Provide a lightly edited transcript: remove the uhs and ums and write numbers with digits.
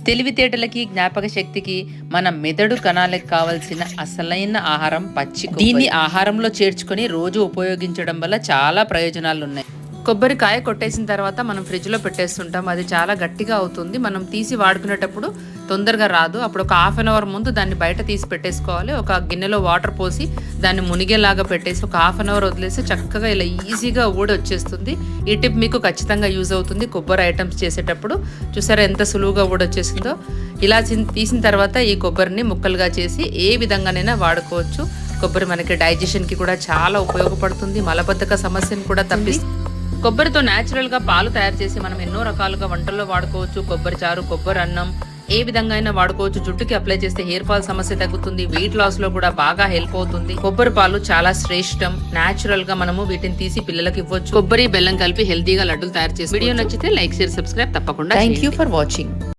తెలివితేటలకి, జ్ఞాపక శక్తికి, మన మెదడు కణాలకు కావలసిన అసలైన ఆహారం పచ్చి కొబ్బరి. దీన్ని ఆహారంలో చేర్చుకొని రోజు ఉపయోగించడం వల్ల చాలా ప్రయోజనాలు ఉన్నాయి. కొబ్బరికాయ కొట్టేసిన తర్వాత మనం ఫ్రిడ్జ్లో పెట్టేస్తుంటాం. అది చాలా గట్టిగా అవుతుంది. మనం తీసి వాడుకునేటప్పుడు తొందరగా రాదు. అప్పుడు ఒక హాఫ్ అన్ అవర్ ముందు దాన్ని బయట తీసి పెట్టేసుకోవాలి. ఒక గిన్నెలో వాటర్ పోసి దాన్ని మునిగేలాగా పెట్టేసి ఒక హాఫ్ అన్ అవర్ వదిలేసి చక్కగా ఇలా ఈజీగా ఊడి వచ్చేస్తుంది. ఈ టిప్ మీకు ఖచ్చితంగా యూజ్ అవుతుంది కొబ్బరి ఐటమ్స్ చేసేటప్పుడు. చూసారా ఎంత సులువుగా ఊడొచ్చేసిందో. ఇలా తీసిన తర్వాత ఈ కొబ్బరిని ముక్కలుగా చేసి ఏ విధంగానైనా వాడుకోవచ్చు. కొబ్బరి మనకి డైజెషన్కి కూడా చాలా ఉపయోగపడుతుంది. మలబద్ధక సమస్యను కూడా తప్పిస్తుంది. కొబ్బరితో న్యాచురల్గా పాలు తయారు చేసి మనం ఎన్నో రకాలుగా వంటల్లో వాడుకోవచ్చు. కొబ్బరి చారు, కొబ్బరి అన్నం ఏ విధంగా అయినా వాడుకోవచ్చు. జుట్టుకి అప్లై చేస్తే హెయిర్ ఫాల్ సమస్య తగ్గుతుంది. వెయిట్ లాస్ లో కూడా బాగా హెల్ప్ అవుతుంది. కొబ్బరి పాలు చాలా శ్రేష్టం. న్యాచురల్ గా మనము వీటిని తీసి పిల్లలకి ఇవ్వచ్చు. కొబ్బరి బెల్లం కలిపి హెల్తీగా లడ్డూలు తయారు చేసి. వీడియో నచ్చితే లైక్, షేర్, సబ్స్క్రైబ్ తప్పకుండా. Thank you for watching.